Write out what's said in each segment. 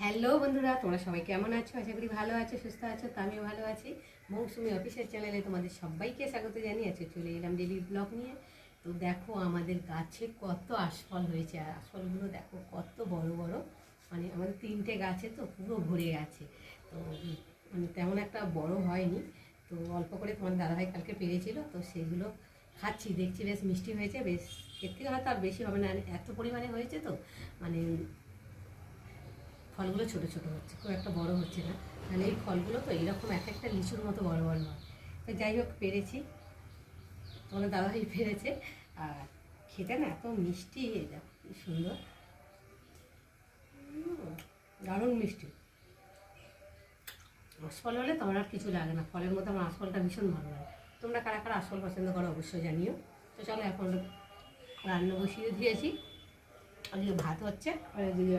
Hello বন্ধুরা, তোমরা সবাই কেমন আছো? আশা করি ভালো আছো, সুস্থ আছো। তো আমিও ভালো আছি। মৌসুমি অফিসের চ্যানেলে তোমাদের সবাইকে স্বাগত জানিয়েছি। চলে এলাম ডেলি ব্লগ নিয়ে। তো দেখো আমাদের গাছে কত আশফল হয়েছে, আর আশফলগুলো দেখো কত বড় বড়। মানে আমাদের 3টে গাছে তো পুরো ভরে গেছে। তো মানে তেমন একটা বড় হয়নি, তো অল্প করে তোমার দাদাভাই কালকে পেরেছিল, তো সেগুলো খাচ্ছি। দেখছি বেশ মিষ্টি হয়েছে, বেশ এর থেকে হয়তো আর বেশি হবে না, এত পরিমাণে হয়েছে তো মানে ফলগুলো ছোটো ছোটো হচ্ছে, খুব একটা বড় হচ্ছে না। মানে এই ফলগুলো তো এইরকম এক একটা লিচুর মতো বড় বড় হয়। তো যাই হোক পেরেছি, তোমাদের দাদাভাই পেরেছে। আর খেতে না এত মিষ্টি, দেখো কি সুন্দর, দারুণ মিষ্টি। আশফল হলে তোমার আর কিছু লাগে না, ফলের মধ্যে আমার আশফলটা ভীষণ ভালো লাগে। তোমরা কারা কারা আশফল পছন্দ করো অবশ্যই জানিও। তো চলো এখন রান্না বসিয়ে দিয়েছি, ওদিকে ভাত হচ্ছে আর এদিকে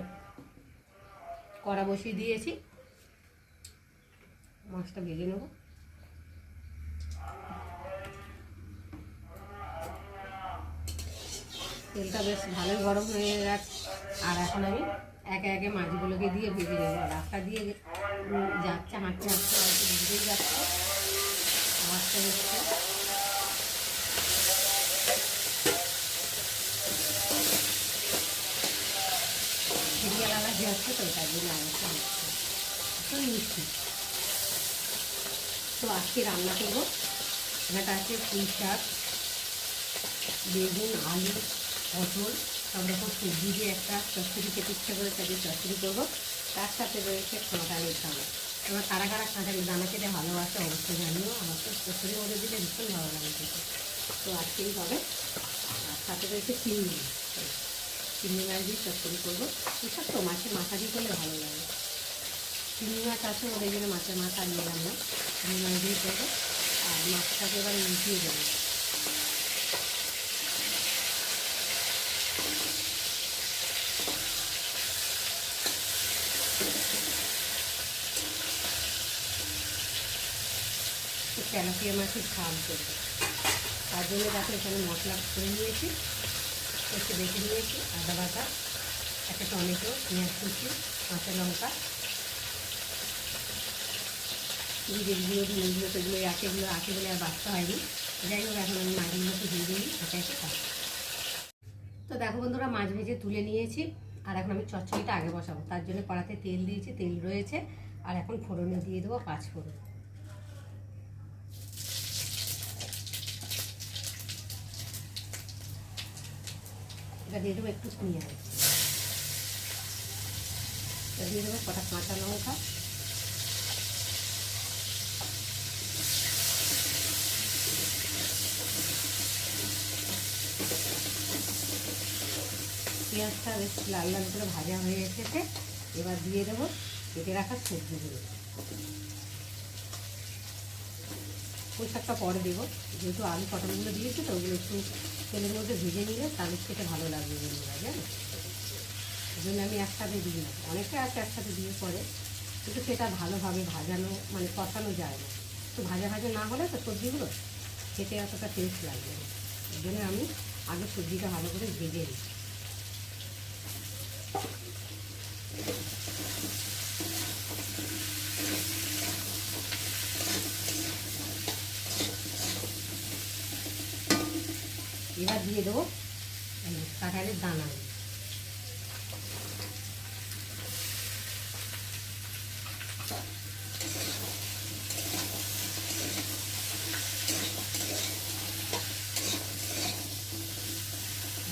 কড়া বসিয়ে দিয়েছি, মাছটা ভেজে নেবো। তেলটা বেশ ভালোই গরম হয়ে গেছে, আর এখন আমি একে একে মাছগুলোকে দিয়ে ভেজে নেবো। রাস্তা দিয়ে যাচ্ছে, হাঁটতে হাঁটতে হয়তো বুঝতেই যাচ্ছে মাছটা হচ্ছে। সিরিয়াল আলাদা যাচ্ছে, তো তার জন্য আলাদা হচ্ছে ভীষণ মিষ্টি। তো আজকে রান্না করবো, এখানটা আছে পুঁই শাক, বেগুন, আলু, পটল, সব রকম সবজি দিয়ে একটা চচ্চড়ি খেতে ইচ্ছা করে, তাদের চচ্চড়ি করবো। তার সাথে রয়েছে কাঁঠালের দানা। এবার কারা কারা কাঁঠালের দানা খেতে ভালোবাসে অবশ্যই জানিও। আমার তো চচ্চড়ির মধ্যে দিলে ভীষণ ভালো লাগে খেতে। তো আজকেই হবে। আর সাথে রয়েছে চিংড়ি, চিংড়ি মাছ দিয়ে চচ্চড়ি করবো। এসব তো মাছের মাথা দিয়ে করলে ভালো লাগে। চিংড়ি মাছ আছে, ওদের জন্য মাছের মাথা নিয়ে এলাম না, চিংড়ি মাছ দিয়ে করবো। আর মাছটাকে এবার মিশিয়ে দেবো। তেলাপিয়া মাছের ঝাল করবো, তার জন্য দেখো এখানে মশলা করে নিয়েছি, একটু বেটে নিয়েছি, আদা বাটা, একটা টমেটো, পেঁয়াজ কুচি, কাঁচা লঙ্কা, যেগুলো ধনেগুলো সেগুলো আছে বলে আর বাঁচতে হয়নি। যাই হোক এখন আমি মাছগুলোকে ভেজে নিই একে একে খাবো। তো দেখো বন্ধুরা, মাছ ভেজে তুলে নিয়েছি, আর এখন আমি চচ্চড়িটা আগে বসাবো। তার জন্য কড়াতে তেল দিয়েছি, তেল রয়েছে, আর এখন ফোড়নে দিয়ে দেবো 5 ফোড়ন। এটা দিয়ে দেবো একটু পেঁয়াজ, এটা দিয়ে দেবো কটা কাঁচা লঙ্কা, পেঁয়াজটা বেশ লাল লাল করে ভাজা হয়ে এসেছে। এবার দিয়ে দেবো কেটে রাখা সবজিগুলো। পুঁই শাকটা পরে দেবো, যেহেতু আলু পটলগুলো দিয়েছি, তো ওগুলো একটু তেলের মধ্যে ভেজে নিলে তাহলে খেতে ভালো লাগবে বন্ধুরা, জানো। ওই জন্য আমি একসাথে দিই না, অনেকে আছে একসাথে দিয়ে পরে, কিন্তু সেটা ভালোভাবে ভাজানো মানে কষানো যায় না। একটু ভাজা ভাজা না হলে তো সবজিগুলো খেতে অতটা টেস্ট লাগবে না। ওই জন্য আমি আগে সবজিটা ভালো করে ভেজে নিই। এবার দিয়ে দেবো কাঁঠালের দানা,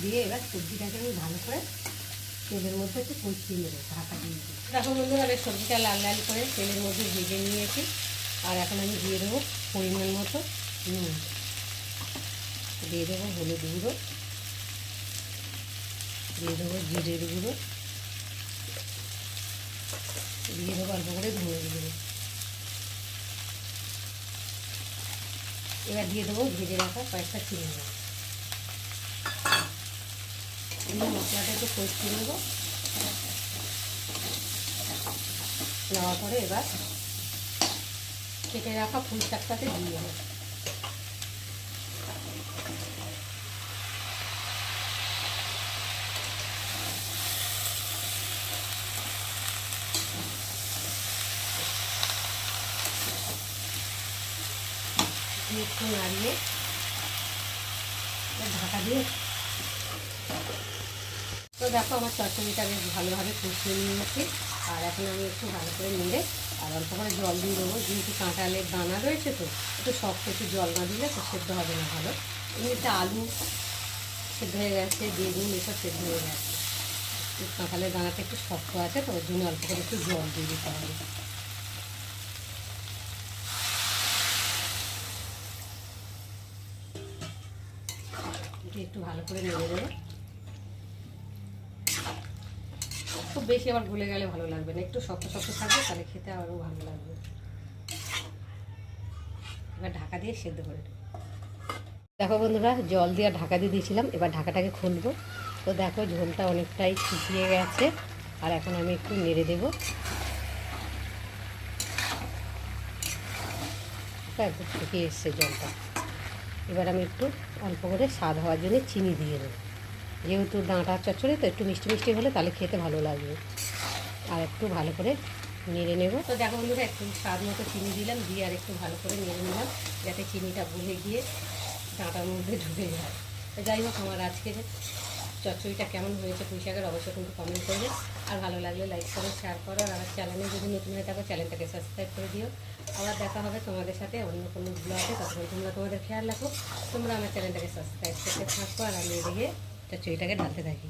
দিয়ে এবার সবজিটাকে আমি ভালো করে তেলের মধ্যে একটু কষিয়ে নেবো ঢাকা দিয়ে। দেখো বন্ধুরা, বেশ সবজিটা লাল লাল করে তেলের মধ্যে ভেজে নিয়েছি, আর এখন আমি দিয়ে দেবো পরিমাণ মতো নুন, দিয়ে দেবো হলুদ গুঁড়ো, দিয়ে দেবো জিরের গুঁড়ো, দিয়ে দেবো অল্প করে ধনে গুঁড়ো। এবার দিয়ে দেবো ভেজে রাখা কয়েকটা চিংড়ি মাছ। মশলাটা একটু কষিয়ে নেবো, নেওয়ার পরে এবার কেটে রাখা পুঁই শাকটাকে দিয়ে দেবো। দিয়ে একটু নাড়িয়ে ঢাকা দিয়ে। তো দেখো আমার চচ্চড়িটা বেশ ভালোভাবে কষিয়ে নিয়েছি। আর এখন আমি একটু ভালো করে নেড়ে আর অল্প করে জল দিয়ে দেবো, যেহেতু কাঁঠালের দানা রয়েছে তো একটু শক্ত, একটু জল না দিলে তো সেদ্ধ হবে না ভালো। এমনিতে আলু সেদ্ধ হয়ে গেছে, বেগুন এসব সেদ্ধ হয়ে গেছে, কাঁঠালের দানাটা একটু শক্ত আছে তো ওর জন্য অল্প করে একটু জল দিয়ে দিতে হবে। একটু ভালো করে নেড়ে দেবো। খুব বেশি আবার গলে গেলে ভালো লাগবে না, একটু শক্ত শক্ত থাকবে, তাহলে খেতে আরও ভালো লাগবে। এবার ঢাকা দিয়ে সেদ্ধ করে দেবো। দেখো বন্ধুরা, জল দিয়ে ঢাকা দিয়ে দিয়েছিলাম, এবার ঢাকাটাকে খুলবো। তো দেখো ঝোলটা অনেকটাই শুকিয়ে গেছে। আর এখন আমি একটু নেড়ে দেবো। একটু শুকিয়ে এসছে জলটা। এবার আমি একটু অল্প করে স্বাদ হওয়ার জন্য চিনি দিয়ে দেবো, যেহেতু ডাঁটার চচ্চড়ি তো একটু মিষ্টি মিষ্টি হলে তাহলে খেতে ভালো লাগবে। আর একটু ভালো করে নেড়ে নেব। তো দেখো বন্ধুরা, একটু স্বাদ মতো চিনি দিলাম, দিয়ে আর একটু ভালো করে নেড়ে নিলাম, যাতে চিনিটা গলে গিয়ে ডাঁটার মধ্যে ঢুকে যায়। তো যাই হোক, আমার আজকে চচ্চড়িটা কেমন হয়েছে পুঁই শাকের অবশ্যই কিন্তু কমেন্ট করবে। আর ভালো লাগলে লাইক করো, শেয়ার করো। আর আমার চ্যানেলে যদি নতুন হয়ে থাকো চ্যানেলটাকে সাবস্ক্রাইব করে দিও। আবার দেখা হবে তোমাদের সাথে অন্য কোনো ব্লগে, তখন তোমরা তোমাদের খেয়াল রাখো, তোমরা আমার চ্যানেলটাকে সাবস্ক্রাইব করতে থাকো। আর আমি এদিকে চচ্চড়িটাকে ঢালতে থাকি।